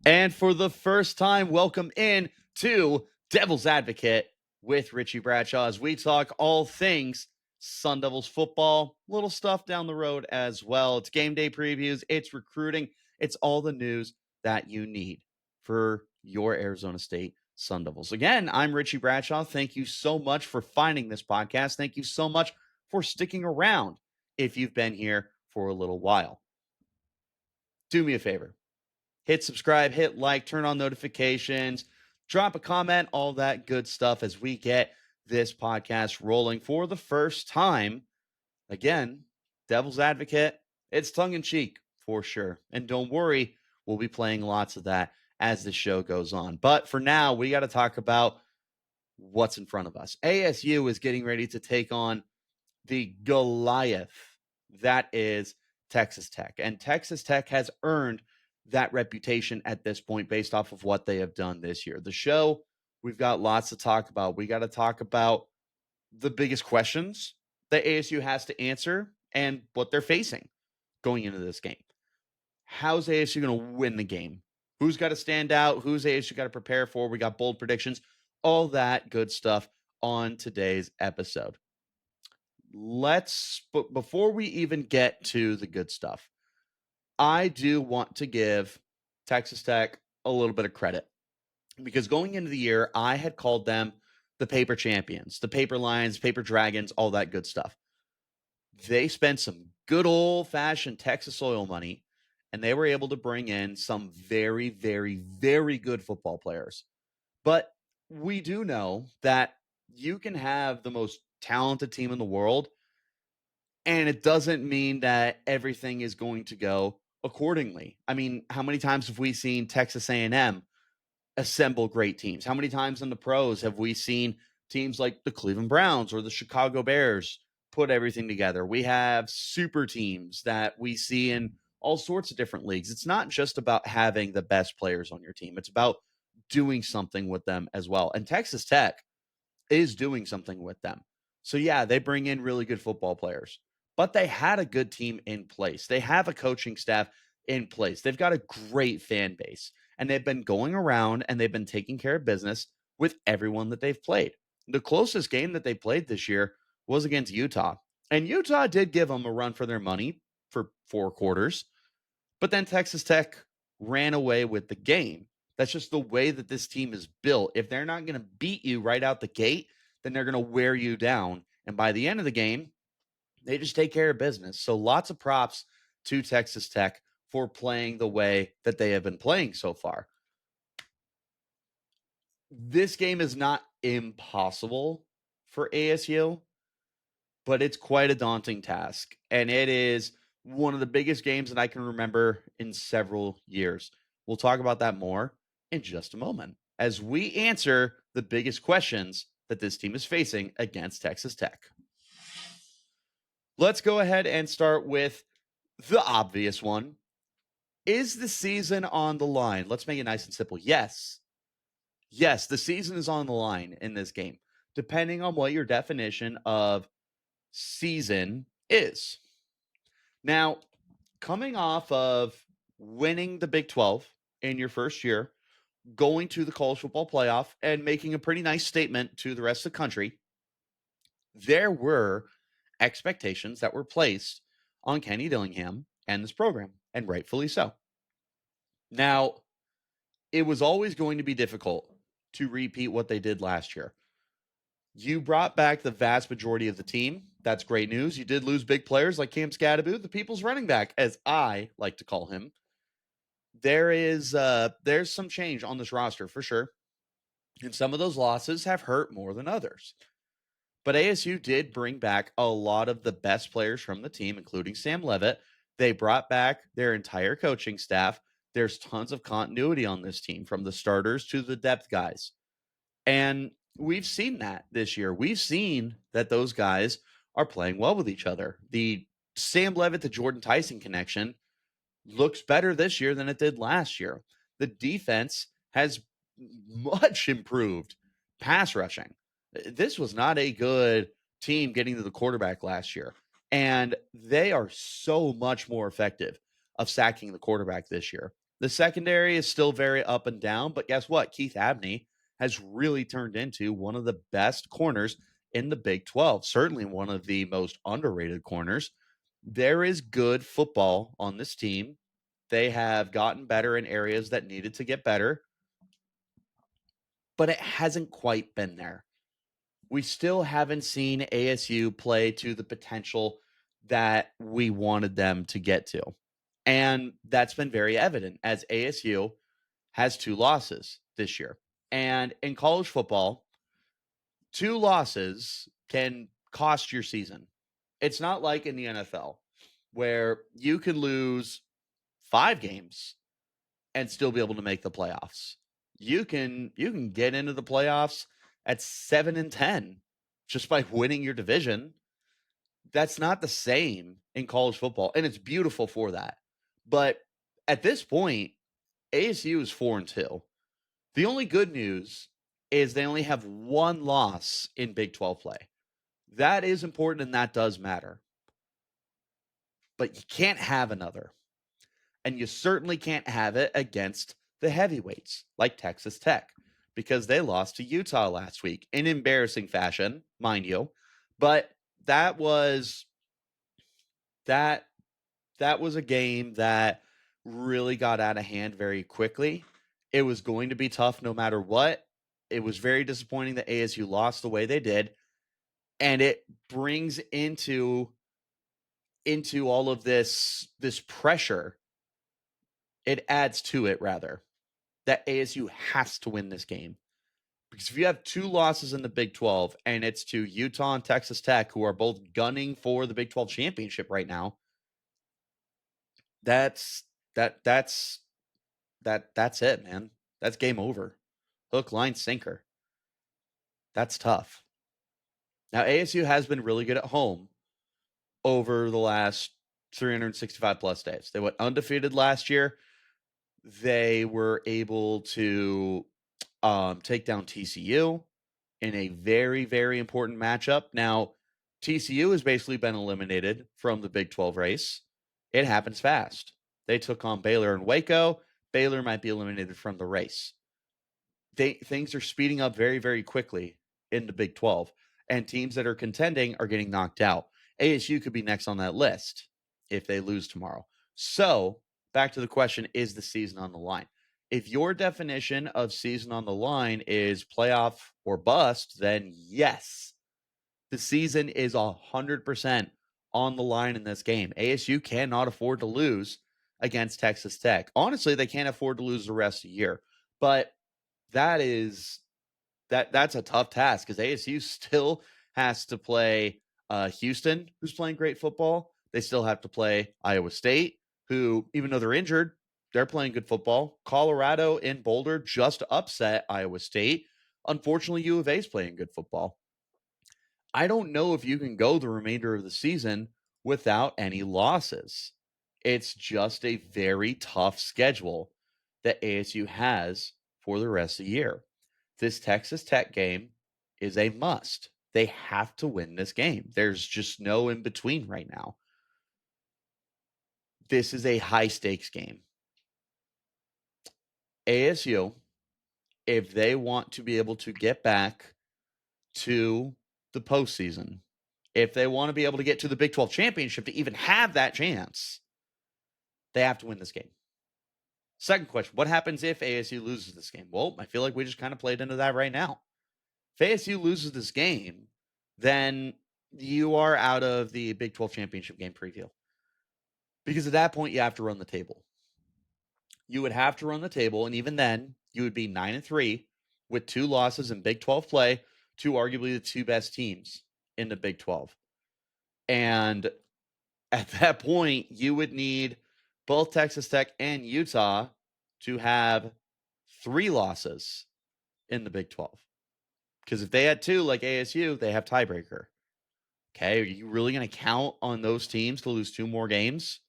And for the first time, welcome in to Devil's Advocate with Richie Bradshaw as we talk all things Sun Devils football, little stuff down the road as well. It's game day previews, it's recruiting, it's all the news that you need for your Arizona State Sun Devils. Again, I'm Richie Bradshaw. Thank you so much for finding this podcast. Thank you so much for sticking around if you've been here for a little while. Do me a favor. Hit subscribe, hit like, turn on notifications, drop a comment, all that good stuff as we get this podcast rolling for the first time. Again, Devil's Advocate, it's tongue in cheek for sure. And don't worry, we'll be playing lots of that as the show goes on. But for now, we got to talk about what's in front of us. ASU is getting ready to take on the Goliath that is Texas Tech. And Texas Tech has earned that reputation at this point based off of what they have done this year. The show, we've got lots to talk about. We got to talk about the biggest questions that ASU has to answer and what they're facing going into this game. How's ASU going to win the game? Who's got to stand out? Who's ASU got to prepare for? We got bold predictions, all that good stuff on today's episode. But before we even get to the good stuff, I do want to give Texas Tech a little bit of credit because going into the year, I had called them the paper champions, the paper lions, paper dragons, all that good stuff. They spent some good old fashioned Texas soil money and they were able to bring in some very, very, very good football players. But we do know that you can have the most talented team in the world, and it doesn't mean that everything is going to go accordingly. I mean, how many times have we seen Texas A&M assemble great teams? How many times in the pros have we seen teams like the Cleveland Browns or the Chicago Bears put everything together? We have super teams that we see in all sorts of different leagues. It's not just about having the best players on your team. It's about doing something with them as well. And Texas Tech is doing something with them. So yeah, they bring in really good football players, but they had a good team in place. They have a coaching staff in place. They've got a great fan base, and they've been going around and they've been taking care of business with everyone that they've played. The closest game that they played this year was against Utah, and Utah did give them a run for their money for 4 quarters, but then Texas Tech ran away with the game. That's just the way that this team is built. If they're not going to beat you right out the gate, then they're going to wear you down. And by the end of the game, they just take care of business. So lots of props to Texas Tech for playing the way that they have been playing so far. This game is not impossible for ASU, but it's quite a daunting task. And it is one of the biggest games that I can remember in several years. We'll talk about that more in just a moment as we answer the biggest questions that this team is facing against Texas Tech. Let's go ahead and start with the obvious one. Is the season on the line? Let's make it nice and simple. Yes. Yes, the season is on the line in this game, depending on what your definition of season is. Now, coming off of winning the Big 12 in your first year, going to the college football playoff, and making a pretty nice statement to the rest of the country, there were expectations that were placed on Kenny Dillingham and this program, and rightfully so. Now, it was always going to be difficult to repeat what they did last year. You brought back the vast majority of the team. That's great news. You did lose big players like Cam Scadaboo, the people's running back, as I like to call him. There's some change on this roster for sure. And some of those losses have hurt more than others. But ASU did bring back a lot of the best players from the team, including Sam Levitt. They brought back their entire coaching staff. There's tons of continuity on this team, from the starters to the depth guys. And we've seen that this year. We've seen that those guys are playing well with each other. The Sam Levitt to Jordan Tyson connection looks better this year than it did last year. The defense has much improved pass rushing. This was not a good team getting to the quarterback last year, and they are so much more effective of sacking the quarterback this year. The secondary is still very up and down, but guess what? Keith Abney has really turned into one of the best corners in the Big 12, certainly one of the most underrated corners. There is good football on this team. They have gotten better in areas that needed to get better, but it hasn't quite been there. We still haven't seen ASU play to the potential that we wanted them to get to. And that's been very evident as ASU has 2 losses this year. And in college football, 2 losses can cost your season. It's not like in the NFL where you can lose 5 games and still be able to make the playoffs. You can get into the playoffs at 7-10 just by winning your division. That's not the same in college football, and it's beautiful for that. But at this point, ASU is 4-2. The only good news is they only have 1 loss in Big 12 play. That is important and that does matter. But you can't have another. And you certainly can't have it against the heavyweights like Texas Tech because they lost to Utah last week in embarrassing fashion, mind you. But that was that that was a game that really got out of hand very quickly. It was going to be tough no matter what. It was very disappointing that ASU lost the way they did, and it brings into all of this pressure. It adds to it rather that ASU has to win this game. Because if you have 2 losses in the Big 12 and it's to Utah and Texas Tech, who are both gunning for the Big 12 championship right now, that's it, man. That's game over. Hook, line, sinker. That's tough. Now, ASU has been really good at home over the last 365 plus days. They went undefeated last year. They were able to take down TCU in a very, very important matchup. Now, TCU has basically been eliminated from the Big 12 race. It happens fast. They took on Baylor and Waco. Baylor might be eliminated from the race. Things are speeding up very, very quickly in the Big 12, and teams that are contending are getting knocked out. ASU could be next on that list if they lose tomorrow. So, back to the question, is the season on the line? If your definition of season on the line is playoff or bust, then yes, the season is 100% on the line in this game. ASU cannot afford to lose against Texas Tech. Honestly, they can't afford to lose the rest of the year. But that's a tough task because ASU still has to play Houston, who's playing great football. They still have to play Iowa State, who, even though they're injured, they're playing good football. Colorado in Boulder just upset Iowa State. Unfortunately, U of A is playing good football. I don't know if you can go the remainder of the season without any losses. It's just a very tough schedule that ASU has for the rest of the year. This Texas Tech game is a must. They have to win this game. There's just no in between right now. This is a high stakes game. ASU, if they want to be able to get back to the postseason, if they want to be able to get to the Big 12 championship to even have that chance, they have to win this game. Second question, what happens if ASU loses this game? Well, I feel like we just kind of played into that right now. If ASU loses this game, then you are out of the Big 12 championship game preview. Because at that point, you have to run the table. You would have to run the table, and even then, you would be 9-3 with 2 losses in Big 12 play to arguably the 2 best teams in the Big 12. And at that point, you would need both Texas Tech and Utah to have 3 losses in the Big 12. Because if they had 2, like ASU, they have tiebreaker. Okay, are you really going to count on those teams to lose 2 more games?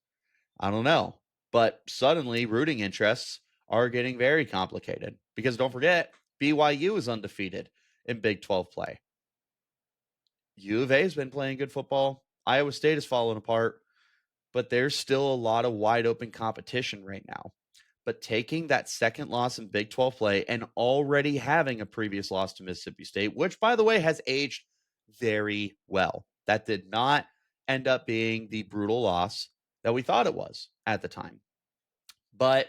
I don't know. But suddenly, rooting interests are getting very complicated. Because don't forget, BYU is undefeated in Big 12 play. U of A has been playing good football. Iowa State has fallen apart. But there's still a lot of wide open competition right now. but taking that second loss in Big 12 play and already having a previous loss to Mississippi State, which, by the way, has aged very well. That did not end up being the brutal loss that we thought it was at the time. But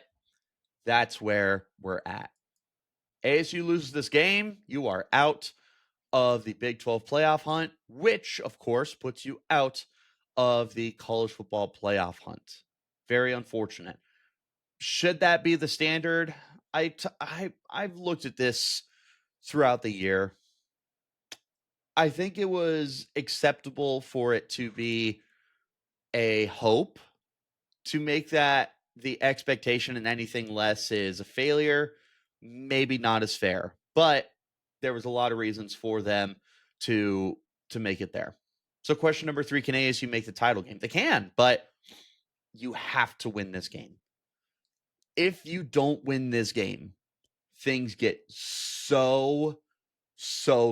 that's where we're at. ASU loses this game, you are out of the Big 12 playoff hunt, which, of course, puts you out of the college football playoff hunt. Very unfortunate. Should that be the standard? I've looked at this throughout the year. I think it was acceptable for it to be a hope. To make that the expectation and anything less is a failure, maybe not as fair. But there was a lot of reasons for them to make it there. So question number 3, can ASU make the title game? They can, but you have to win this game. If you don't win this game, things get so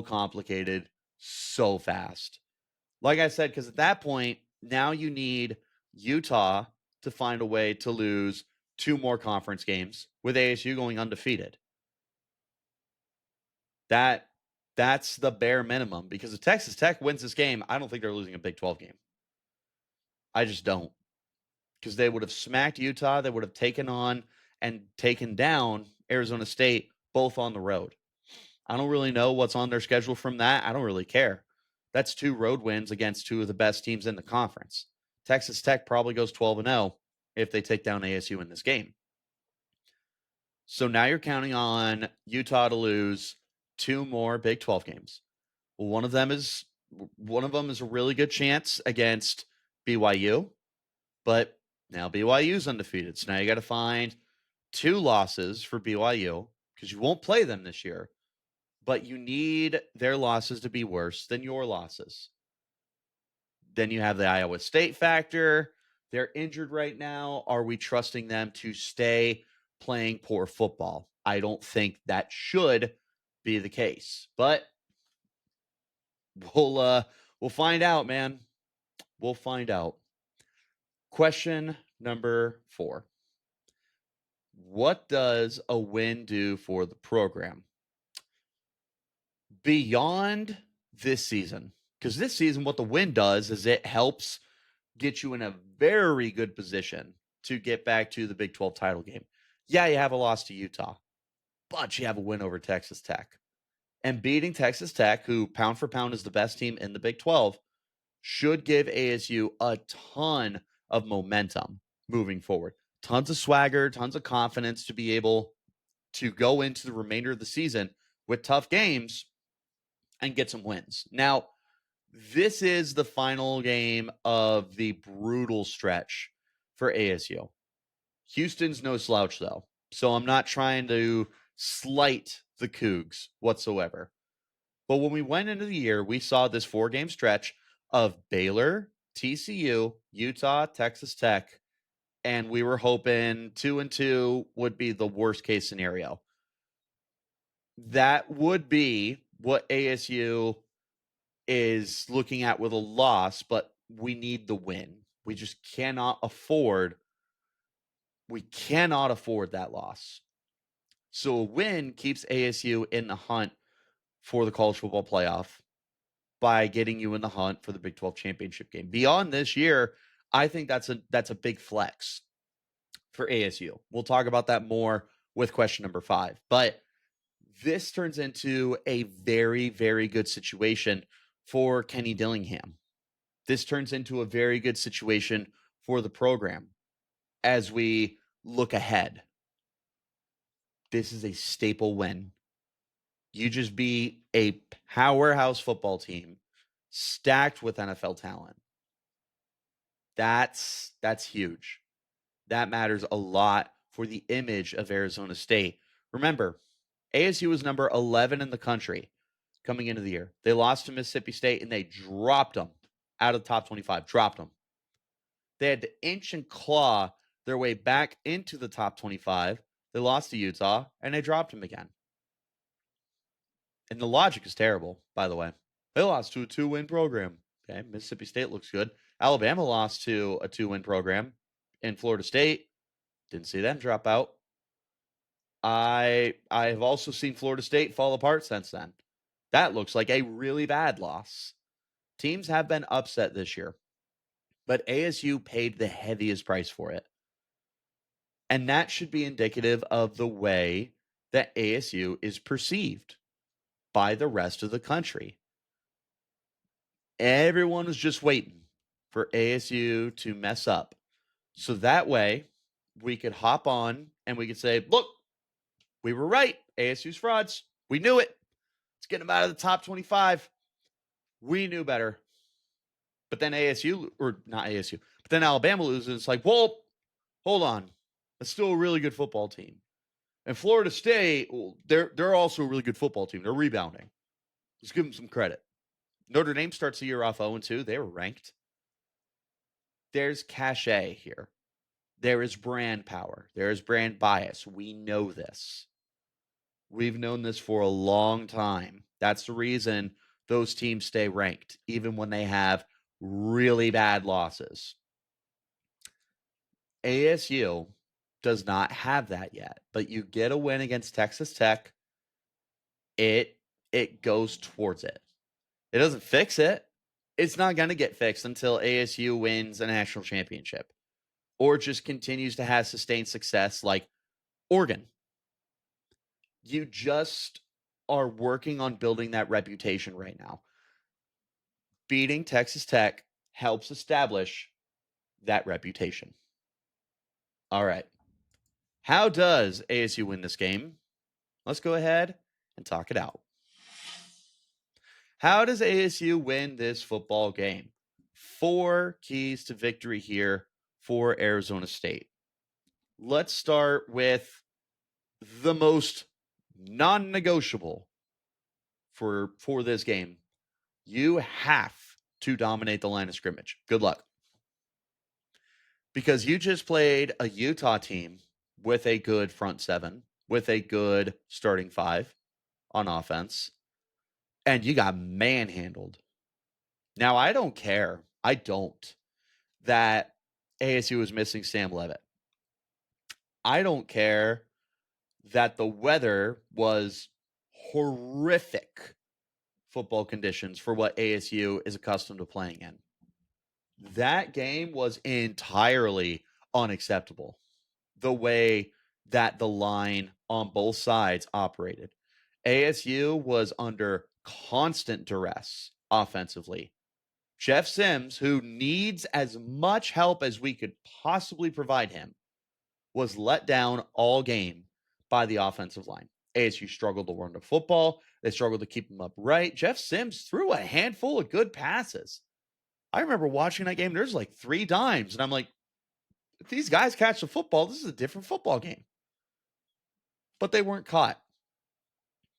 complicated so fast. Like I said, because at that point, now you need Utah to find a way to lose 2 more conference games with ASU going undefeated. That's the bare minimum, because if Texas Tech wins this game, I don't think they're losing a Big 12 game. I just don't. Because they would have smacked Utah. They would have taken on and taken down Arizona State, both on the road. I don't really know what's on their schedule from that. I don't really care. That's 2 road wins against 2 of the best teams in the conference. Texas Tech probably goes 12-0 if they take down ASU in this game. So now you're counting on Utah to lose 2 more Big 12 games. Well, one of them is a really good chance against BYU, but now BYU's undefeated. So now you got to find 2 losses for BYU, because you won't play them this year, but you need their losses to be worse than your losses. Then you have the Iowa State factor. They're injured right now. Are we trusting them to stay playing poor football? I don't think that should be the case, but we'll find out, man. We'll find out. Question number 4. What does a win do for the program? Beyond this season, because this season, what the win does is it helps get you in a very good position to get back to the Big 12 title game. Yeah, you have a loss to Utah, but you have a win over Texas Tech. And beating Texas Tech, who pound for pound is the best team in the Big 12, should give ASU a ton of momentum moving forward. Tons of swagger, tons of confidence to be able to go into the remainder of the season with tough games and get some wins. Now, this is the final game of the brutal stretch for ASU. Houston's no slouch, though, so I'm not trying to slight the Cougs whatsoever. But when we went into the year, we saw this 4-game stretch of Baylor, TCU, Utah, Texas Tech, and we were hoping 2-2 would be the worst case scenario. That would be what ASU is looking at with a loss, but we need the win. We just cannot afford that loss. So a win keeps ASU in the hunt for the college football playoff by getting you in the hunt for the Big 12 championship game. Beyond this year, I think that's a big flex for ASU. We'll talk about that more with question number 5. But this turns into a very, very good situation for Kenny Dillingham. This turns into a very good situation for the program as we look ahead. This is a staple win. You just beat a powerhouse football team stacked with NFL talent. That's huge. That matters a lot for the image of Arizona State. Remember, ASU was number 11 in the country coming into the year. They lost to Mississippi State and they dropped them out of the top 25. Dropped them. They had to inch and claw their way back into the top 25. They lost to Utah and they dropped them again. And the logic is terrible, by the way. They lost to a 2-win program. Okay, Mississippi State looks good. Alabama lost to a 2-win program in Florida State. Didn't see them drop out. I have also seen Florida State fall apart since then. That looks like a really bad loss. Teams have been upset this year, but ASU paid the heaviest price for it. And that should be indicative of the way that ASU is perceived by the rest of the country. Everyone was just waiting for ASU to mess up. So that way we could hop on and we could say, look, we were right. ASU's frauds. We knew it. Let's get them out of the top 25. We knew better. But then ASU, or not ASU, but then Alabama loses. It's like, well, hold on. That's still a really good football team. And Florida State, well, they're also a really good football team. They're rebounding. Let's give them some credit. Notre Dame starts the year off 0-2. They were ranked. There's cachet here. There is brand power. There is brand bias. We know this. We've known this for a long time. That's the reason those teams stay ranked, even when they have really bad losses. ASU does not have that yet, but you get a win against Texas Tech, it goes towards it. It doesn't fix it. It's not going to get fixed until ASU wins a national championship or just continues to have sustained success like Oregon. You just are working on building that reputation right now. Beating Texas Tech helps establish that reputation. All right. How does ASU win this game? Let's go ahead and talk it out. How does ASU win this football game? 4 keys to victory here for Arizona State. Let's start with the most non-negotiable for this game. You have to dominate the line of scrimmage. Good luck. Because you just played a Utah team with a good front seven, with a good starting 5 on offense, and you got manhandled. Now, I don't care. I don't that ASU is missing Sam Levitt. I don't care that the weather was horrific football conditions for what ASU is accustomed to playing in. That game was entirely unacceptable. The way that the line on both sides operated. ASU was under constant duress offensively. Jeff Sims, who needs as much help as we could possibly provide him, was let down all game by the offensive line. ASU struggled to run the football. They struggled to keep him upright. Jeff Sims threw a handful of good passes. I remember watching that game. There's like 3 dimes, and I'm like, if these guys catch the football, this is a different football game. But they weren't caught.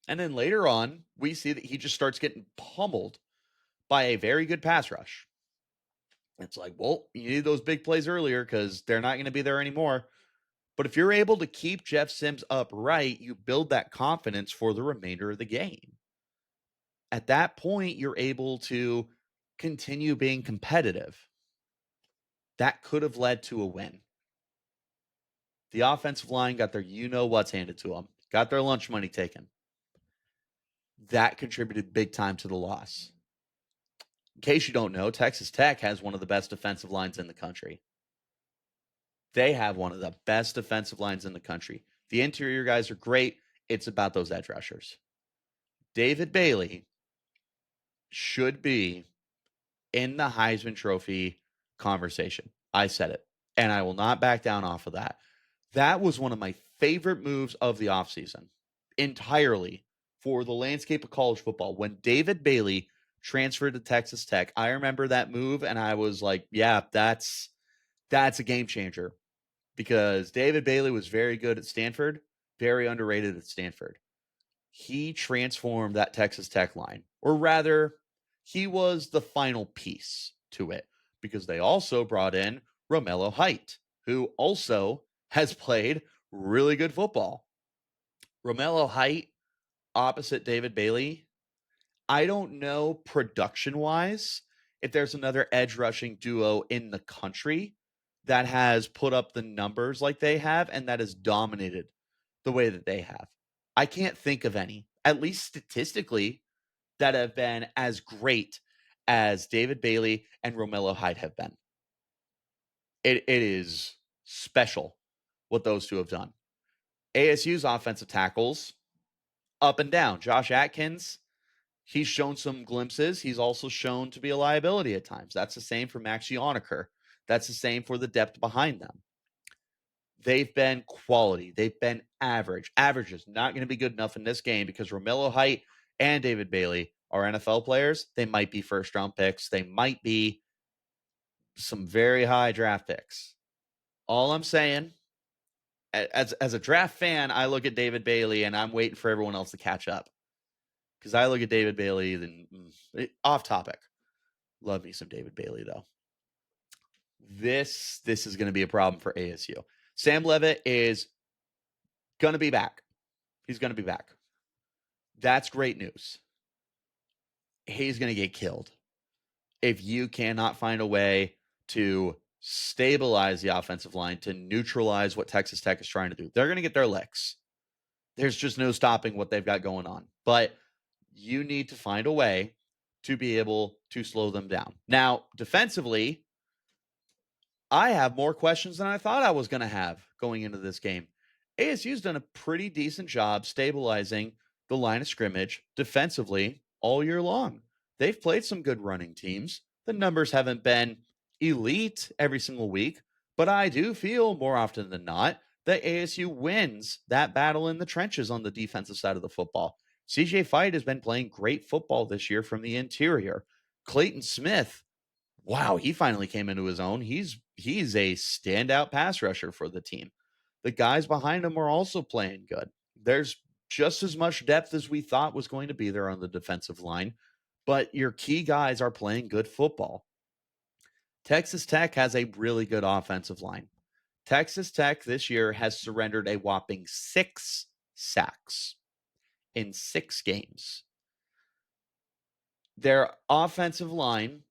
And then later on, we see that he just starts getting pummeled by a very good pass rush. It's like, well, you need those big plays earlier because they're not going to be there anymore. But if you're able to keep Jeff Sims upright, you build that confidence for the remainder of the game. At that point, you're able to continue being competitive. That could have led to a win. The offensive line got their you-know-what's handed to them, got their lunch money taken. That contributed big time to the loss. In case you don't know, Texas Tech has one of the best defensive lines in the country. They have one of the best defensive lines in the country. The interior guys are great. It's about those edge rushers. David Bailey should be in the Heisman Trophy conversation. I said it, and I will not back down off of that. That was one of my favorite moves of the offseason entirely for the landscape of college football. When David Bailey transferred to Texas Tech, I remember that move, and I was like, yeah, that's a game changer because David Bailey was very good at Stanford, very underrated at Stanford. He transformed that Texas Tech line, or rather, he was the final piece to it because they also brought in Romello Height, who also has played really good football. Romello Height, opposite David Bailey, I don't know production-wise if there's another edge rushing duo in the country that has put up the numbers like they have and that has dominated the way that they have. I can't think of any, at least statistically, that have been as great as David Bailey and Romello Hyde have been. It is special what those two have done. ASU's offensive tackles, up and down. Josh Atkins, he's shown some glimpses. He's also shown to be a liability at times. That's the same for Max Gioniker. That's the same for the depth behind them. They've been quality. They've been average. Average is not going to be good enough in this game because Romello Height and David Bailey are NFL players. They might be first-round picks. They might be some very high draft picks. All I'm saying, as a draft fan, I look at David Bailey and I'm waiting for everyone else to catch up. Because I look at David Bailey, then off topic. Love me some David Bailey, though. This is going to be a problem for ASU. Sam Levitt is going to be back. He's going to be back. That's great news. He's going to get killed if you cannot find a way to stabilize the offensive line, to neutralize what Texas Tech is trying to do. They're going to get their licks. There's just no stopping what they've got going on. But you need to find a way to be able to slow them down. Now, defensively, I have more questions than I thought I was going to have going into this game. ASU's done a pretty decent job stabilizing the line of scrimmage defensively all year long. They've played some good running teams. The numbers haven't been elite every single week, but I do feel more often than not that ASU wins that battle in the trenches on the defensive side of the football. CJ Fight has been playing great football this year from the interior. Clayton Smith, wow, he finally came into his own. He's a standout pass rusher for the team. The guys behind him are also playing good. There's just as much depth as we thought was going to be there on the defensive line, but your key guys are playing good football. Texas Tech has a really good offensive line. Texas Tech this year has surrendered a whopping 6 sacks in 6 games. Their offensive line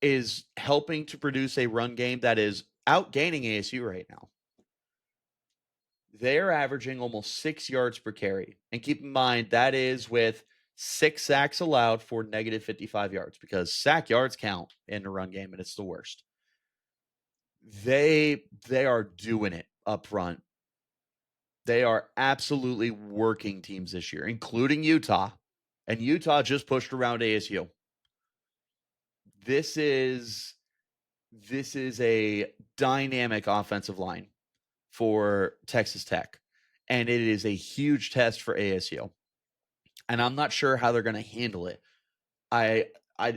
is helping to produce a run game that is outgaining ASU right now. They're averaging almost 6 yards per carry. And keep in mind, that is with 6 sacks allowed for negative 55 yards because sack yards count in the run game, and it's the worst. They are doing it up front. They are absolutely working teams this year, including Utah. And Utah just pushed around ASU. This is a dynamic offensive line for Texas Tech, and it is a huge test for ASU. And I'm not sure how they're going to handle it. I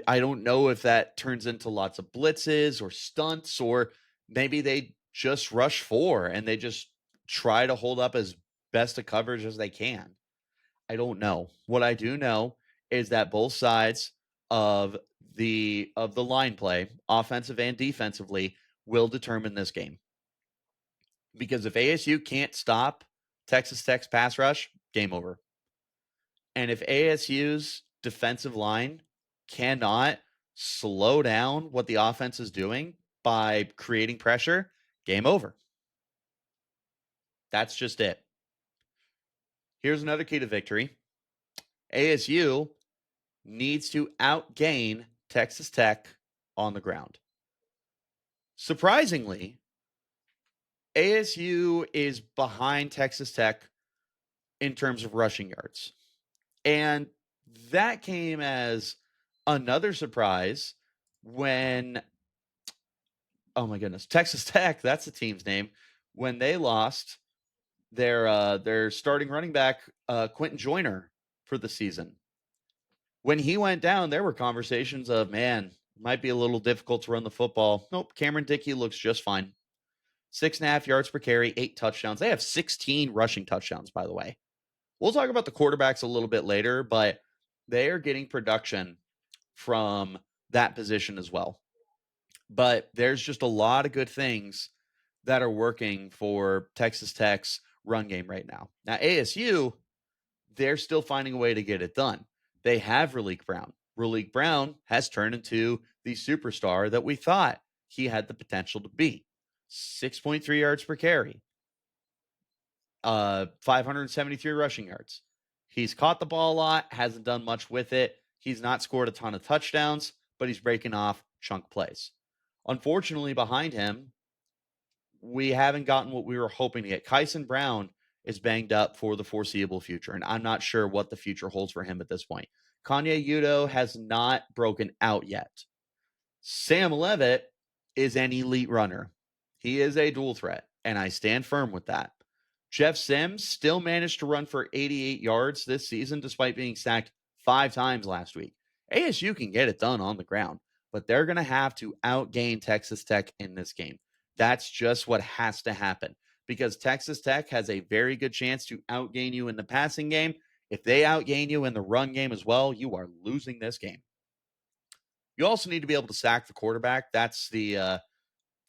don't know if that turns into lots of blitzes or stunts, or maybe they just rush 4 and they just try to hold up as best a coverage as they can. I don't know. What I do know is that both sides of the line play, offensive and defensively, will determine this game. Because if ASU can't stop Texas Tech's pass rush, game over. And if ASU's defensive line cannot slow down what the offense is doing by creating pressure, game over. That's just it. Here's another key to victory. ASU needs to outgain Texas Tech on the ground. Surprisingly, ASU is behind Texas Tech in terms of rushing yards. And that came as another surprise when, oh my goodness, Texas Tech, that's the team's name, when they lost their starting running back, Quentin Joyner, for the season. When he went down, there were conversations of, man, might be a little difficult to run the football. Nope, Cameron Dickey looks just fine. 6.5 yards per carry, 8 touchdowns. They have 16 rushing touchdowns, by the way. We'll talk about the quarterbacks a little bit later, but they are getting production from that position as well. But there's just a lot of good things that are working for Texas Tech's run game right now. Now, ASU, they're still finding a way to get it done. They have Raleek Brown. Raleek Brown has turned into the superstar that we thought he had the potential to be. 6.3 yards per carry. 573 rushing yards. He's caught the ball a lot, hasn't done much with it. He's not scored a ton of touchdowns, but he's breaking off chunk plays. Unfortunately, behind him, we haven't gotten what we were hoping to get. Kyson Brown is banged up for the foreseeable future, and I'm not sure what the future holds for him at this point. Kanye Udo has not broken out yet. Sam Levitt is an elite runner. He is a dual threat, and I stand firm with that. Jeff Sims still managed to run for 88 yards this season despite being sacked 5 times last week. ASU can get it done on the ground, but they're going to have to outgain Texas Tech in this game. That's just what has to happen because Texas Tech has a very good chance to outgain you in the passing game. If they outgain you in the run game as well, you are losing this game. You also need to be able to sack the quarterback. That's the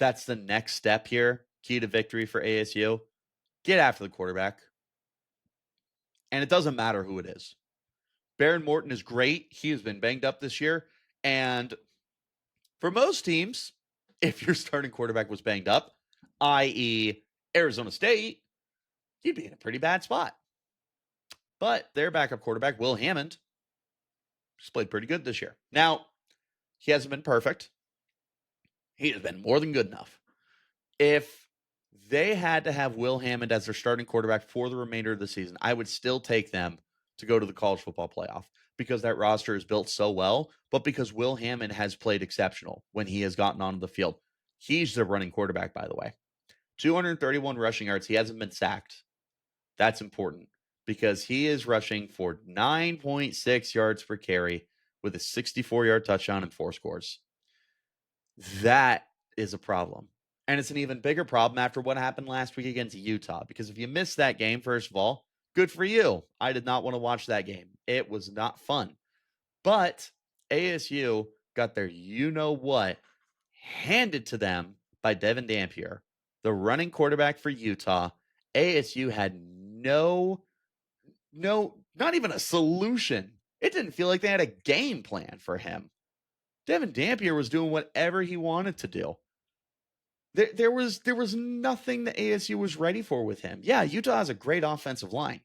next step here. Key to victory for ASU. Get after the quarterback. And it doesn't matter who it is. Baron Morton is great. He has been banged up this year. And for most teams, if your starting quarterback was banged up, i.e., Arizona State, you'd be in a pretty bad spot. But their backup quarterback, Will Hammond, has played pretty good this year. Now, he hasn't been perfect. He has been more than good enough. If they had to have Will Hammond as their starting quarterback for the remainder of the season, I would still take them to go to the college football playoff because that roster is built so well, but because Will Hammond has played exceptional when he has gotten onto the field. He's the running quarterback, by the way. 231 rushing yards. He hasn't been sacked. That's important because he is rushing for 9.6 yards per carry with a 64-yard touchdown and 4 scores. That is a problem. And it's an even bigger problem after what happened last week against Utah. Because if you missed that game, first of all, good for you. I did not want to watch that game. It was not fun. But ASU got their you-know-what handed to them by Devin Dampier, the running quarterback for Utah. ASU had no, not even a solution. It didn't feel like they had a game plan for him. Devin Dampier was doing whatever he wanted to do. There was nothing that ASU was ready for with him. Yeah, Utah has a great offensive line.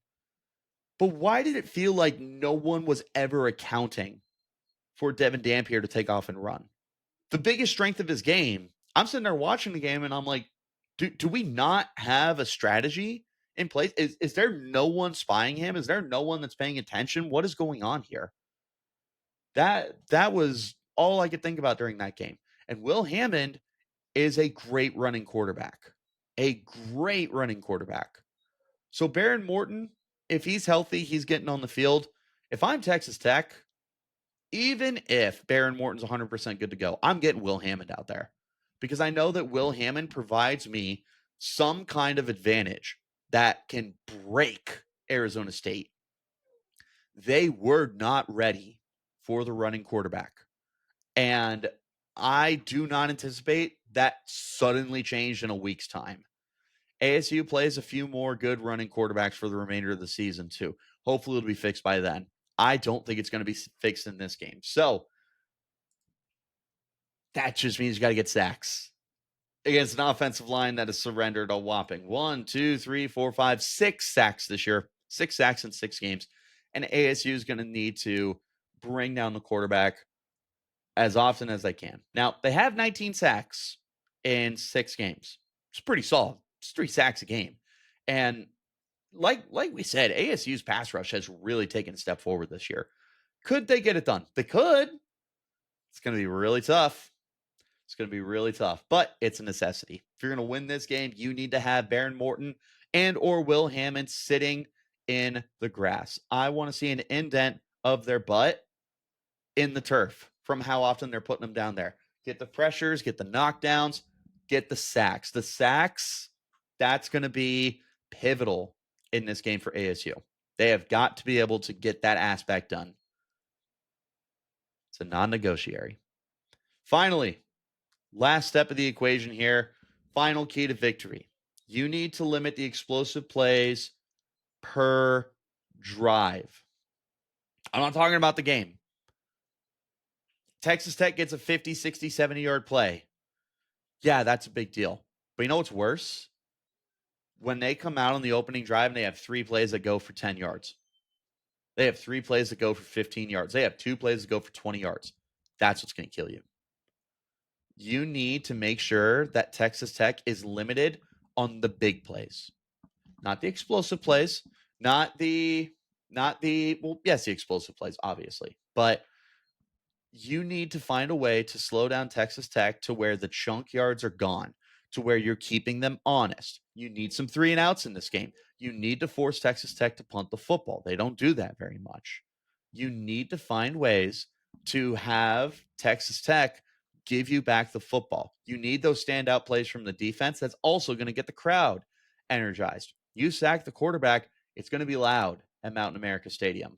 But why did it feel like no one was ever accounting for Devin Dampier to take off and run? The biggest strength of his game, I'm sitting there watching the game and I'm like, do we not have a strategy in place? Is there no one spying him? Is there no one that's paying attention? What is going on here? That was all I could think about during that game. And Will Hammond is a great running quarterback. A great running quarterback. So Baron Morton, if he's healthy, he's getting on the field. If I'm Texas Tech, even if Baron Morton's 100% good to go, I'm getting Will Hammond out there because I know that Will Hammond provides me some kind of advantage that can break Arizona State. They were not ready for the running quarterback. And I do not anticipate that suddenly changed in a week's time. ASU plays a few more good running quarterbacks for the remainder of the season, too. Hopefully, it'll be fixed by then. I don't think it's going to be fixed in this game. So, that just means you got to get sacks against an offensive line that has surrendered a whopping 6 sacks this year. 6 sacks in 6 games. And ASU is going to need to bring down the quarterback as often as they can. Now, they have 19 sacks in 6 games. It's pretty solid. It's 3 sacks a game. And like we said, ASU's pass rush has really taken a step forward this year. Could they get it done? They could. It's going to be really tough. It's going to be really tough, but it's a necessity. If you're going to win this game, you need to have Baron Morton and or Will Hammond sitting in the grass. I want to see an indent of their butt in the turf from how often they're putting them down there. Get the pressures, get the knockdowns, get the sacks. The sacks, that's going to be pivotal in this game for ASU. They have got to be able to get that aspect done. It's a non-negotiary. Finally, last step of the equation here, final key to victory. You need to limit the explosive plays per drive. I'm not talking about the game. Texas Tech gets a 50, 60, 70-yard play. Yeah, that's a big deal. But you know what's worse? when they come out on the opening drive and they have 3 plays that go for 10 yards. They have 3 plays that go for 15 yards. They have 2 plays that go for 20 yards. That's what's going to kill you. You need to make sure that Texas Tech is limited on the big plays, not the explosive plays, the explosive plays, obviously, but you need to find a way to slow down Texas Tech to where the chunk yards are gone, to where you're keeping them honest. You need some 3 and outs in this game. You need to force Texas Tech to punt the football. They don't do that very much. You need to find ways to have Texas Tech give you back the football. You need those standout plays from the defense. That's also going to get the crowd energized. You sack the quarterback, it's going to be loud at Mountain America Stadium.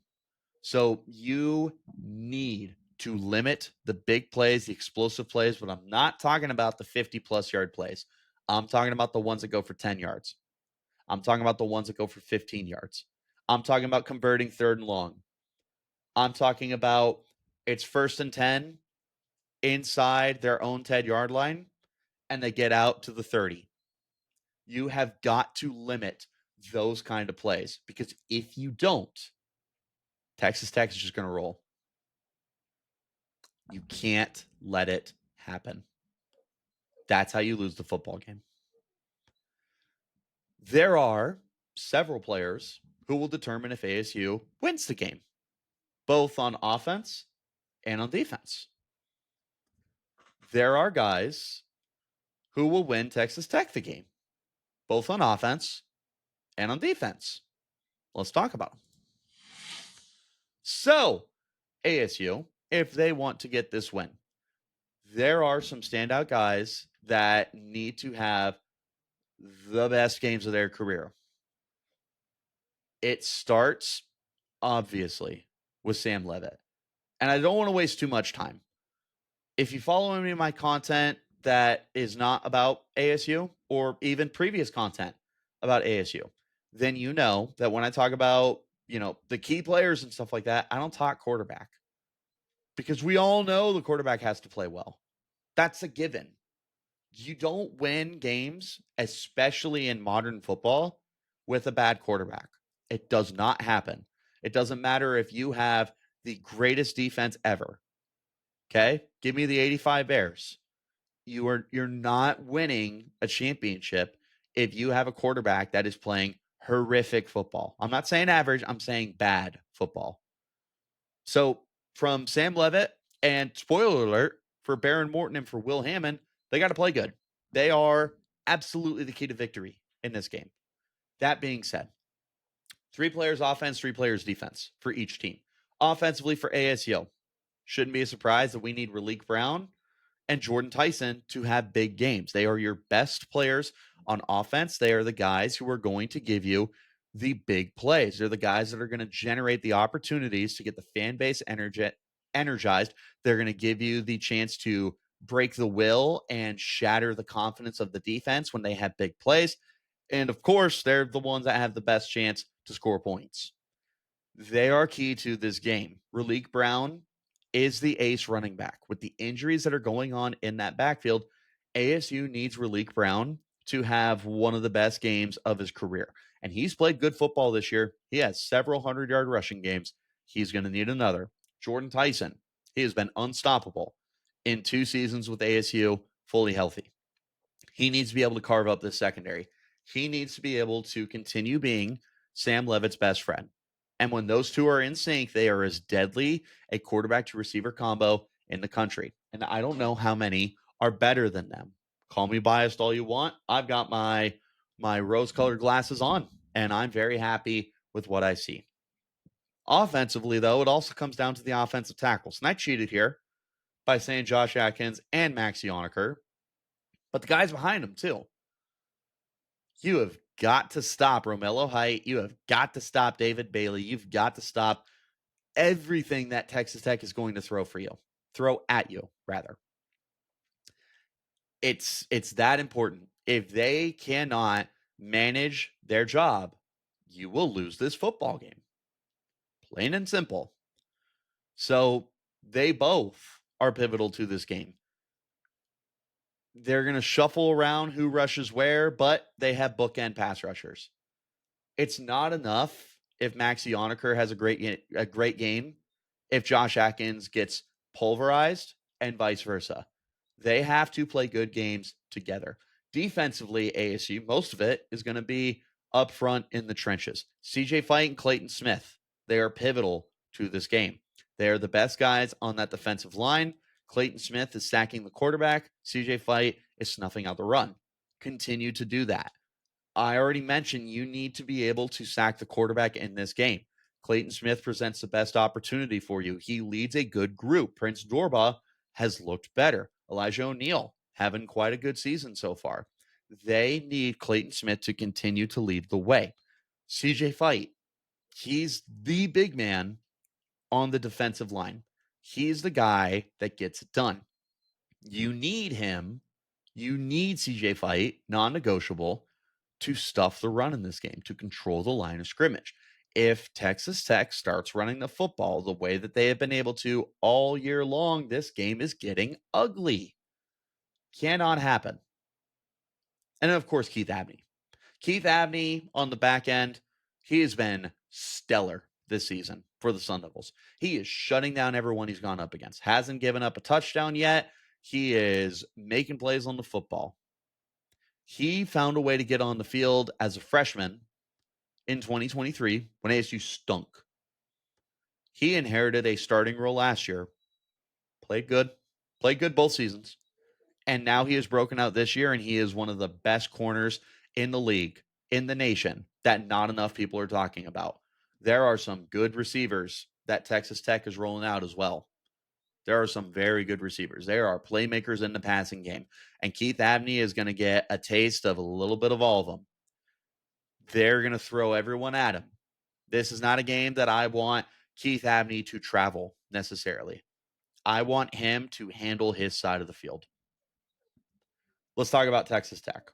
So you need to limit the big plays, the explosive plays, but I'm not talking about the 50-plus yard plays. I'm talking about the ones that go for 10 yards. I'm talking about the ones that go for 15 yards. I'm talking about converting 3rd and long. I'm talking about it's 1st and 10 inside their own 10-yard line, and they get out to the 30. You have got to limit those kind of plays, because if you don't, Texas Tech is just going to roll. You can't let it happen. That's how you lose the football game. There are several players who will determine if ASU wins the game, both on offense and on defense. There are guys who will win Texas Tech the game, both on offense and on defense. Let's talk about them. So, ASU, if they want to get this win, there are some standout guys that need to have the best games of their career. It starts, obviously, with Sam Leavitt. And I don't want to waste too much time. If you follow any of my content that is not about ASU, or even previous content about ASU, then you know that when I talk about, the key players and stuff like that, I don't talk quarterback. Because we all know the quarterback has to play well. That's a given. You don't win games, especially in modern football, with a bad quarterback. It does not happen. It doesn't matter if you have the greatest defense ever. Okay? Give me the 85 Bears. You're not winning a championship if you have a quarterback that is playing horrific football. I'm not saying average, I'm saying bad football. So from Sam Leavitt, and spoiler alert, for Baron Morton and for Will Hammond, they got to play good. They are absolutely the key to victory in this game. That being said, 3 players offense, 3 players defense for each team. Offensively for ASU, shouldn't be a surprise that we need Raleek Brown and Jordan Tyson to have big games. They are your best players on offense. They are the guys who are going to give you the big plays. They're the guys that are going to generate the opportunities to get the fan base energized. They're going to give you the chance to break the will and shatter the confidence of the defense when they have big plays. And of course, they're the ones that have the best chance to score points. They are key to this game. Raleek Brown is the ace running back. With the injuries that are going on in that backfield, ASU needs Raleek Brown to have one of the best games of his career. And he's played good football this year. He has several 100-yard rushing games. He's going to need another. Jordan Tyson, he has been unstoppable in 2 seasons with ASU, fully healthy. He needs to be able to carve up this secondary. He needs to be able to continue being Sam Leavitt's best friend. And when those two are in sync, they are as deadly a quarterback to receiver combo in the country. And I don't know how many are better than them. Call me biased all you want. I've got my rose-colored glasses on, and I'm very happy with what I see. Offensively, though, it also comes down to the offensive tackles. And I cheated here by saying Josh Atkins and Max Yoniker, but the guys behind them, too. You have got to stop Romello Height. You have got to stop David Bailey. You've got to stop everything that Texas Tech is going to throw at you, rather. It's that important. If they cannot manage their job, you will lose this football game. Plain and simple. So they both are pivotal to this game. They're going to shuffle around who rushes where, but they have bookend pass rushers. It's not enough if Maxi Onaker has a great game, if Josh Atkins gets pulverized, and vice versa. They have to play good games together. Defensively, ASU, most of it is going to be up front in the trenches. CJ Fight and Clayton Smith, they are pivotal to this game. They are the best guys on that defensive line. Clayton Smith is sacking the quarterback. CJ Fight is snuffing out the run. Continue to do that. I already mentioned you need to be able to sack the quarterback in this game. Clayton Smith presents the best opportunity for you. He leads a good group. Prince Dorba has looked better. Elijah O'Neal having quite a good season so far. They need Clayton Smith to continue to lead the way. CJ Fight, he's the big man on the defensive line. He's the guy that gets it done. You need him. You need CJ Fight, non-negotiable, to stuff the run in this game, to control the line of scrimmage. If Texas Tech starts running the football the way that they have been able to all year long, this game is getting ugly. Cannot happen. And then, of course, Keith Abney. Keith Abney on the back end, he has been stellar this season for the Sun Devils. He is shutting down everyone he's gone up against. Hasn't given up a touchdown yet. He is making plays on the football. He found a way to get on the field as a freshman in 2023 when ASU stunk. He inherited a starting role last year, played good both seasons, and now he has broken out this year, and he is one of the best corners in the league, in the nation, that not enough people are talking about. There are some good receivers that Texas Tech is rolling out as well. There are some very good receivers. There are playmakers in the passing game, and Keith Abney is going to get a taste of a little bit of all of them. They're going to throw everyone at him. This is not a game that I want Keith Abney to travel necessarily. I want him to handle his side of the field. Let's talk about Texas Tech.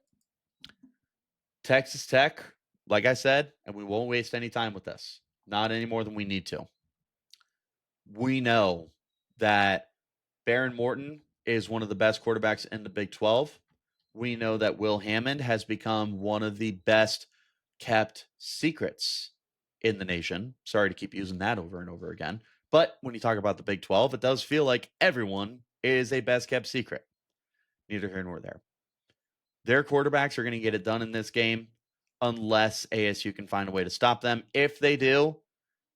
Texas Tech, like I said, and we won't waste any time with this, not any more than we need to. We know that Baron Morton is one of the best quarterbacks in the Big 12. We know that Will Hammond has become one of the best kept secrets in the nation. Sorry to keep using that over and over again. But when you talk about the Big 12, it does feel like everyone is a best kept secret. Neither here nor there. Their quarterbacks are going to get it done in this game unless ASU can find a way to stop them. If they do,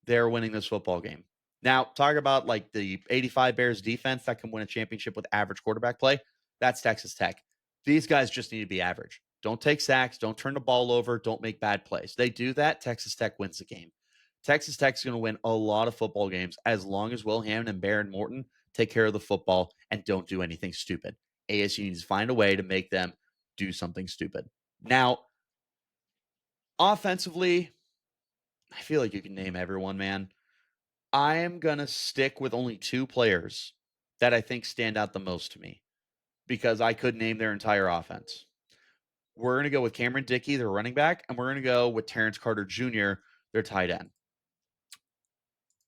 they're winning this football game. Now, talk about like the 85 Bears defense that can win a championship with average quarterback play. That's Texas Tech. These guys just need to be average. Don't take sacks. Don't turn the ball over. Don't make bad plays. They do that, Texas Tech wins the game. Texas Tech is going to win a lot of football games as long as Will Hammond and Baron Morton take care of the football and don't do anything stupid. ASU needs to find a way to make them do something stupid. Now, offensively, I feel like you can name everyone, man. I am going to stick with only two players that I think stand out the most to me because I could name their entire offense. We're going to go with Cameron Dickey, their running back, and we're going to go with Terrence Carter Jr., their tight end.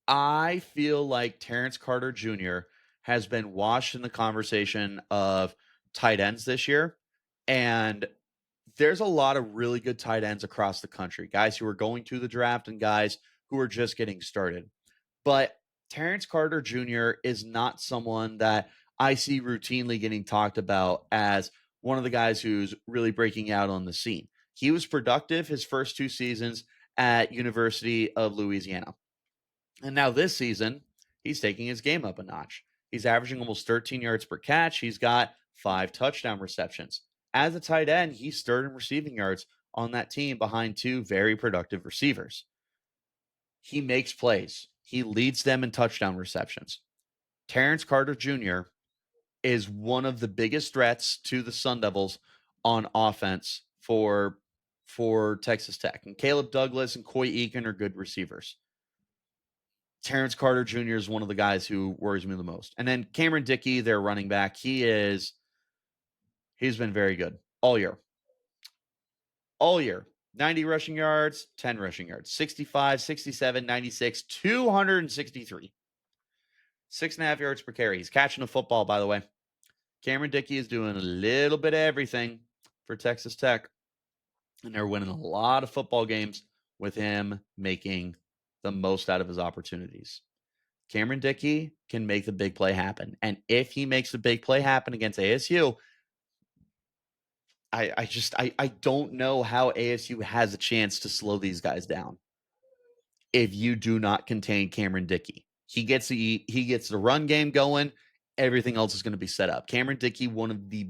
I feel like Terrence Carter Jr. has been washed in the conversation of tight ends this year, and there's a lot of really good tight ends across the country, guys who are going to the draft and guys who are just getting started. But Terrence Carter Jr. is not someone that I see routinely getting talked about as one of the guys who's really breaking out on the scene. He was productive his first two seasons at University of Louisiana. And now this season, he's taking his game up a notch. He's averaging almost 13 yards per catch. He's got 5 touchdown receptions. As a tight end, he's third in receiving yards on that team behind 2 very productive receivers. He makes plays. He leads them in touchdown receptions. Terrence Carter Jr. is one of the biggest threats to the Sun Devils on offense for Texas Tech. And Caleb Douglas and Coy Eakin are good receivers. Terrence Carter Jr. is one of the guys who worries me the most. And then Cameron Dickey, their running back, he's been very good all year. All year. 90 rushing yards, 10 rushing yards, 65, 67, 96, 263. 6.5 yards per carry. He's catching the football, by the way. Cameron Dickey is doing a little bit of everything for Texas Tech, and they're winning a lot of football games with him making the most out of his opportunities. Cameron Dickey can make the big play happen. And if he makes the big play happen against ASU, I don't know how ASU has a chance to slow these guys down if you do not contain Cameron Dickey. He gets the run game going, everything else is going to be set up. Cameron Dickey, one of the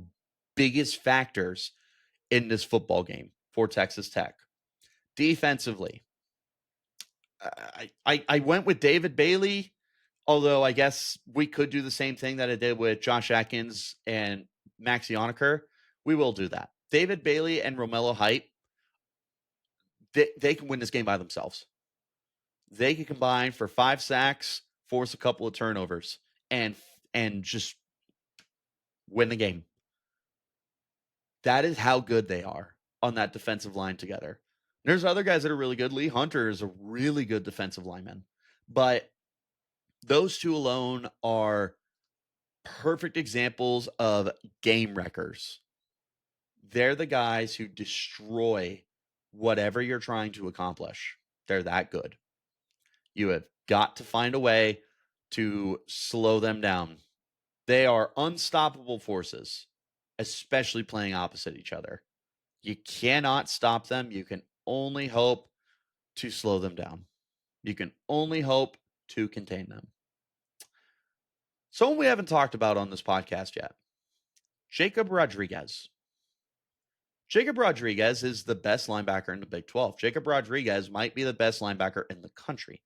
biggest factors in this football game for Texas Tech. Defensively, I went with David Bailey, although I guess we could do the same thing that I did with Josh Atkins and Maxi Onaker. We will do that. David Bailey and Romello Height, they can win this game by themselves. They can combine for 5 sacks, force a couple of turnovers, and just win the game. That is how good they are on that defensive line together. There's other guys that are really good. Lee Hunter is a really good defensive lineman, but those two alone are perfect examples of game wreckers. They're the guys who destroy whatever you're trying to accomplish. They're that good. You have got to find a way to slow them down. They are unstoppable forces, especially playing opposite each other. You cannot stop them. You can only hope to slow them down. You can only hope to contain them. Someone we haven't talked about on this podcast yet, Jacob Rodriguez. Jacob Rodriguez is the best linebacker in the Big 12. Jacob Rodriguez might be the best linebacker in the country.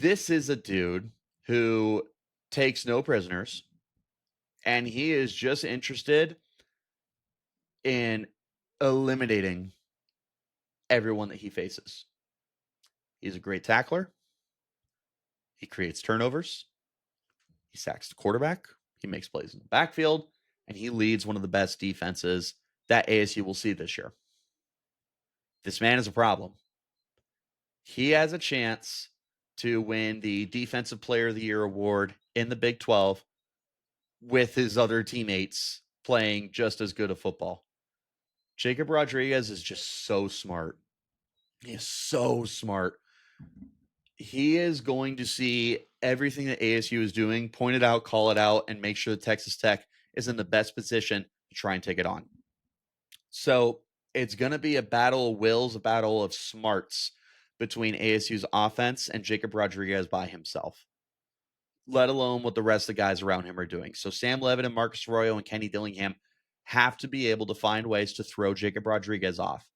This is a dude who takes no prisoners, and he is just interested in eliminating everyone that he faces. He's a great tackler. He creates turnovers. He sacks the quarterback. He makes plays in the backfield, and he leads one of the best defenses that ASU will see this year. This man is a problem. He has a chance to win the Defensive Player of the Year award in the Big 12 with his other teammates playing just as good a football. Jacob Rodriguez is just so smart. He is so smart. He is going to see everything that ASU is doing, point it out, call it out, and make sure that Texas Tech is in the best position to try and take it on. So it's going to be a battle of wills, a battle of smarts between ASU's offense and Jacob Rodriguez by himself, let alone what the rest of the guys around him are doing. So Sam Levitt and Marcus Arroyo and Kenny Dillingham have to be able to find ways to throw Jacob Rodriguez off,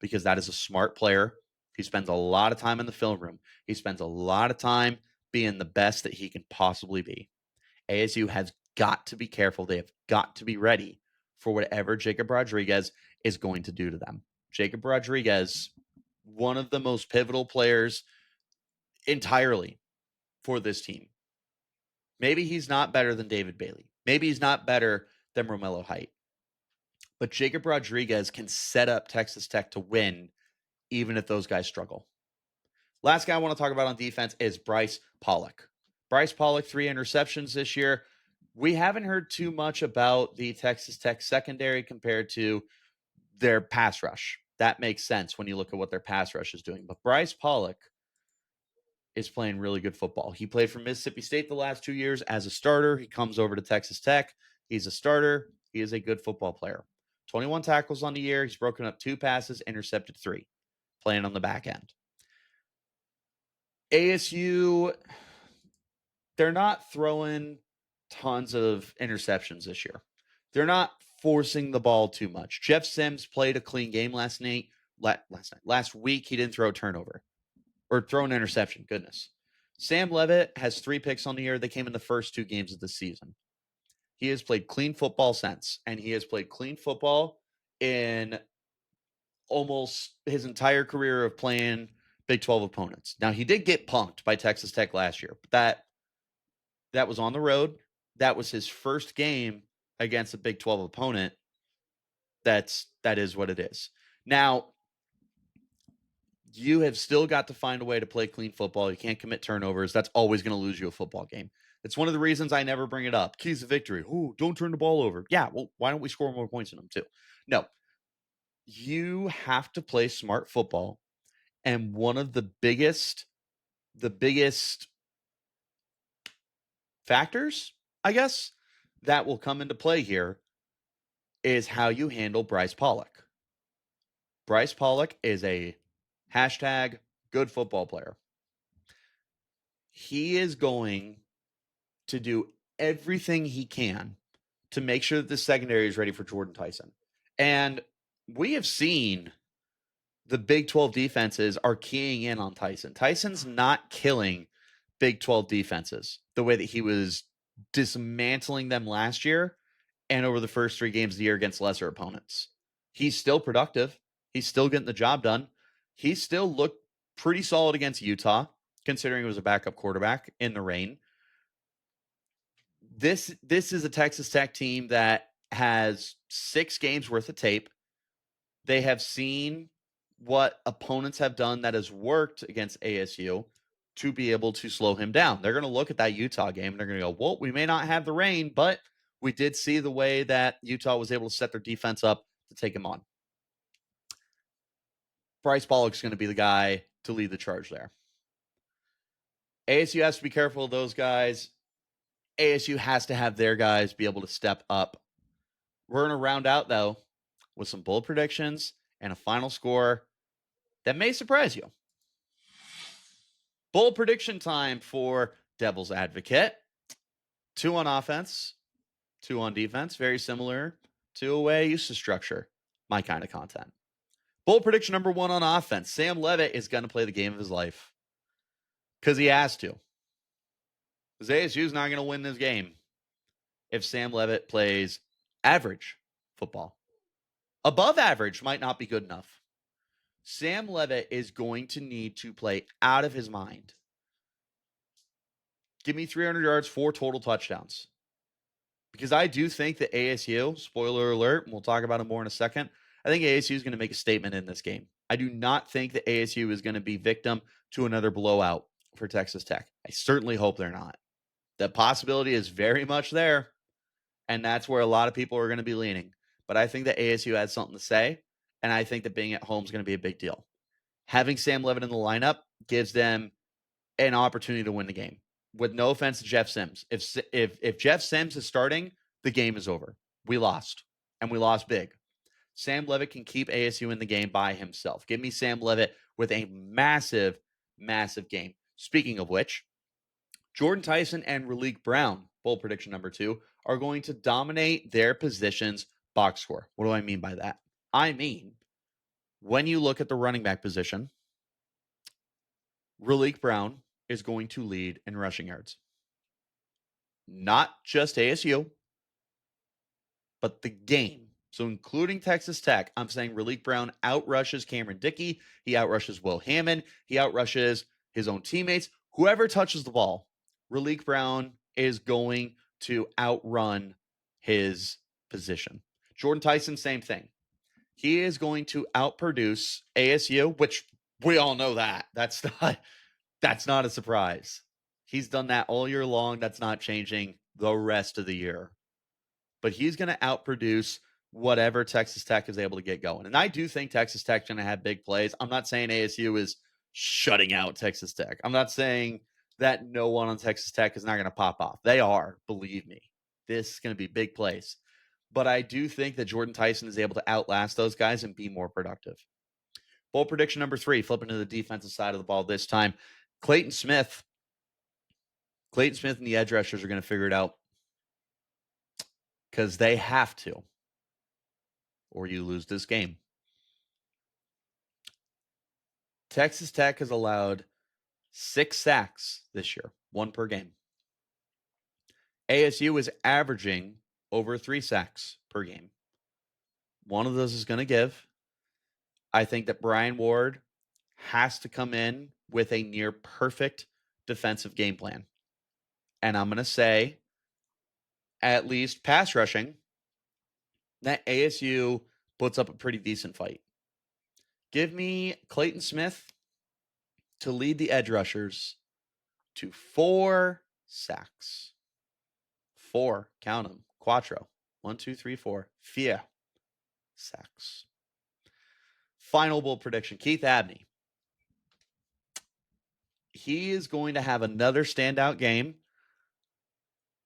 because that is a smart player. He spends a lot of time in the film room. He spends a lot of time being the best that he can possibly be. ASU has got to be careful. They have got to be ready for whatever Jacob Rodriguez is going to do to them. Jacob Rodriguez, one of the most pivotal players entirely for this team. Maybe he's not better than David Bailey. Maybe he's not better than Romello Height. But Jacob Rodriguez can set up Texas Tech to win even if those guys struggle. Last guy I want to talk about on defense is Bryce Pollock. Bryce Pollock, 3 interceptions this year. We haven't heard too much about the Texas Tech secondary compared to their pass rush. That makes sense when you look at what their pass rush is doing. But Bryce Pollock is playing really good football. He played for Mississippi State the last 2 years as a starter. He comes over to Texas Tech. He's a starter. He is a good football player. 21 tackles on the year. He's broken up 2 passes, intercepted 3, playing on the back end. ASU, they're not throwing tons of interceptions this year. They're not forcing the ball too much. Jeff Sims played a clean game last week. He didn't throw a turnover or throw an interception. Goodness. Sam Levitt has 3 picks on the year. They came in the first 2 games of the season. He has played clean football since, and he has played clean football in almost his entire career of playing Big 12 opponents. Now, he did get punked by Texas Tech last year, but that was on the road. That was his first game against a Big 12 opponent. That is what it is. Now, you have still got to find a way to play clean football. You can't commit turnovers. That's always going to lose you a football game. It's one of the reasons I never bring it up. Keys to victory. Oh, don't turn the ball over. Yeah, well, why don't we score more points in them too? No, you have to play smart football. And one of the biggest factors, I guess, that will come into play here is how you handle Bryce Pollock. Bryce Pollock is a hashtag good football player. He is going to do everything he can to make sure that the secondary is ready for Jordan Tyson. And we have seen the Big 12 defenses are keying in on Tyson. Tyson's not killing Big 12 defenses the way that he was dismantling them last year and over the first 3 games of the year against lesser opponents. He's still productive. He's still getting the job done. He still looked pretty solid against Utah, considering it was a backup quarterback in the rain. This is a Texas Tech team that has 6 games worth of tape. They have seen what opponents have done that has worked against ASU to be able to slow him down. They're going to look at that Utah game and they're going to go, well, we may not have the rain, but we did see the way that Utah was able to set their defense up to take him on. Bryce Pollock's going to be the guy to lead the charge there. ASU has to be careful of those guys. ASU has to have their guys be able to step up. We're going to round out, though, with some bold predictions and a final score that may surprise you. Bold prediction time for Devil's Advocate. 2 on offense, 2 on defense. Very similar to a way I used to structure my kind of content. Bold prediction number 1 on offense. Sam Leavitt is going to play the game of his life because he has to. Because ASU is not going to win this game if Sam Leavitt plays average football. Above average might not be good enough. Sam Leavitt is going to need to play out of his mind. Give me 300 yards, 4 total touchdowns. Because I do think that ASU, spoiler alert, and we'll talk about it more in a second, I think ASU is going to make a statement in this game. I do not think that ASU is going to be victim to another blowout for Texas Tech. I certainly hope they're not. The possibility is very much there, and that's where a lot of people are going to be leaning. But I think that ASU has something to say, and I think that being at home is going to be a big deal. Having Sam Leavitt in the lineup gives them an opportunity to win the game. With no offense to Jeff Sims. If Jeff Sims is starting, the game is over. We lost, and we lost big. Sam Leavitt can keep ASU in the game by himself. Give me Sam Leavitt with a massive, massive game. Speaking of which, Jordan Tyson and Raleek Brown, bold prediction number 2, are going to dominate their positions box score. What do I mean by that? I mean, when you look at the running back position, Raleek Brown is going to lead in rushing yards. Not just ASU, but the game. So including Texas Tech, I'm saying Raleek Brown outrushes Cameron Dickey. He outrushes Will Hammond. He outrushes his own teammates. Whoever touches the ball, Raleek Brown is going to outrun his position. Jordan Tyson, same thing. He is going to outproduce ASU, which we all know that. That's not a surprise. He's done that all year long. That's not changing the rest of the year. But he's going to outproduce whatever Texas Tech is able to get going. And I do think Texas Tech is going to have big plays. I'm not saying ASU is shutting out Texas Tech. I'm not saying that no one on Texas Tech is not going to pop off. They are, believe me. This is going to be big plays. But I do think that Jordan Tyson is able to outlast those guys and be more productive. Bold prediction number 3, flipping to the defensive side of the ball this time. Clayton Smith and the edge rushers are going to figure it out because they have to, or you lose this game. Texas Tech has allowed 6 sacks this year, 1 per game. ASU is averaging over 3 sacks per game. One of those is going to give. I think that Brian Ward has to come in with a near perfect defensive game plan. And I'm going to say, at least pass rushing, that ASU puts up a pretty decent fight. Give me Clayton Smith to lead the edge rushers to 4 sacks. 4, count them, quattro, 1, 2, 3, 4, vier sacks. Final bold prediction, Keith Abney. He is going to have another standout game.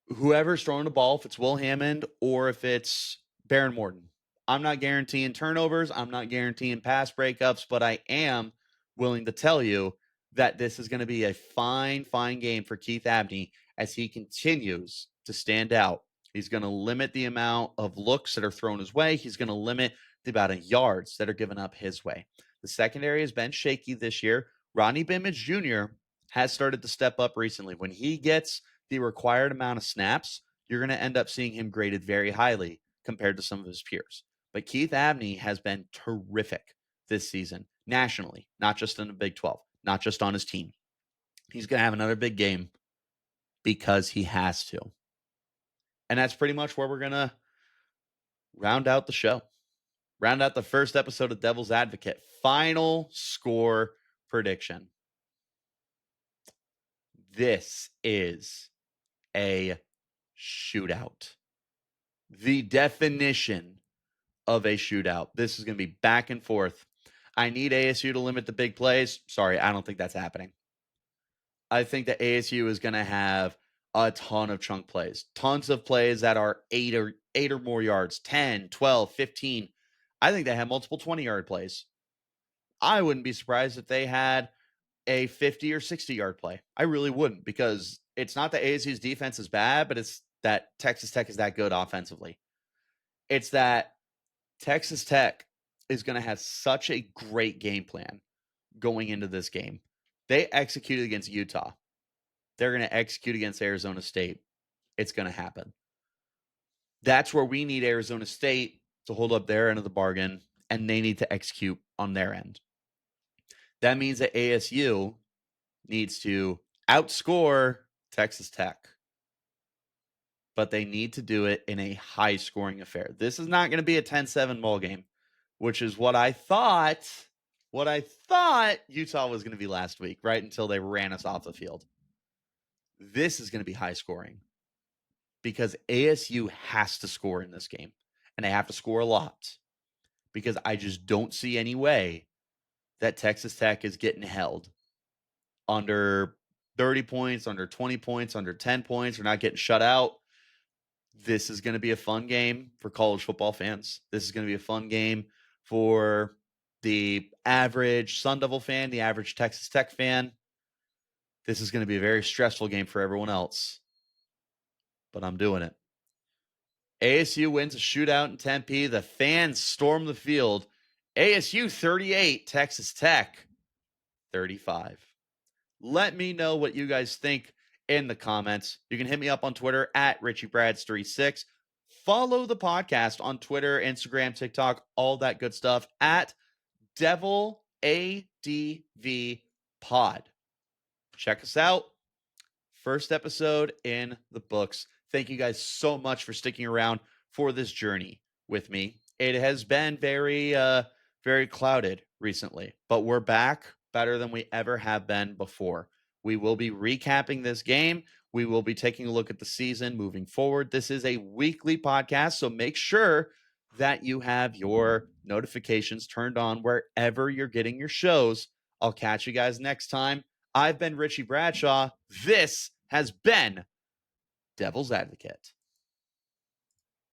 Whoever's throwing the ball, if it's Will Hammond or if it's Baron Morton. I'm not guaranteeing turnovers. I'm not guaranteeing pass breakups, but I am willing to tell you that this is going to be a fine game for Keith Abney as he continues to stand out. He's going to limit the amount of looks that are thrown his way. He's going to limit the amount of yards that are given up his way. The secondary has been shaky this year. Rodney Bimage Jr. has started to step up recently. When he gets the required amount of snaps, you're going to end up seeing him graded very highly compared to some of his peers. But Keith Abney has been terrific this season, nationally, not just in the Big 12, not just on his team. He's going to have another big game because he has to. And that's pretty much where we're going to round out the show. Round out the first episode of Devil's Advocate. Final score prediction. This is a shootout. The definition of a shootout. This is going to be back and forth. I need ASU to limit the big plays. Sorry, I don't think that's happening. I think that ASU is going to have a ton of chunk plays. Tons of plays that are 8 or more yards, 10, 12, 15. I think they have multiple 20-yard plays. I wouldn't be surprised if they had a 50 or 60-yard play. I really wouldn't, because it's not that ASU's defense is bad, but it's that Texas Tech is that good offensively. It's that Texas Tech is going to have such a great game plan going into this game. They executed against Utah. They're going to execute against Arizona State. It's going to happen. That's where we need Arizona State to hold up their end of the bargain, and they need to execute on their end. That means that ASU needs to outscore Texas Tech, but they need to do it in a high-scoring affair. This is not going to be a 10-7 ball game, which is what I thought Utah was going to be last week, right until they ran us off the field. This is going to be high-scoring because ASU has to score in this game, and they have to score a lot, because I just don't see any way that Texas Tech is getting held under 30 points, under 20 points, under 10 points. We're not getting shut out. This is going to be a fun game for college football fans. This is going to be a fun game for the average Sun Devil fan, the average Texas Tech fan. This is going to be a very stressful game for everyone else, but I'm doing it. ASU wins a shootout in Tempe. The fans storm the field. ASU 38, Texas Tech 35. Let me know what you guys think in the comments. You can hit me up on Twitter at RichieBrads36. Follow the podcast on Twitter, Instagram, TikTok, all that good stuff at Devil ADV Pod. Check us out. First episode in the books. Thank you guys so much for sticking around for this journey with me. It has been very clouded recently, but we're back better than we ever have been before. We will be recapping this game. We will be taking a look at the season moving forward. This is a weekly podcast, so make sure that you have your notifications turned on wherever you're getting your shows. I'll catch you guys next time. I've been Richie Bradshaw. This has been Devil's Advocate.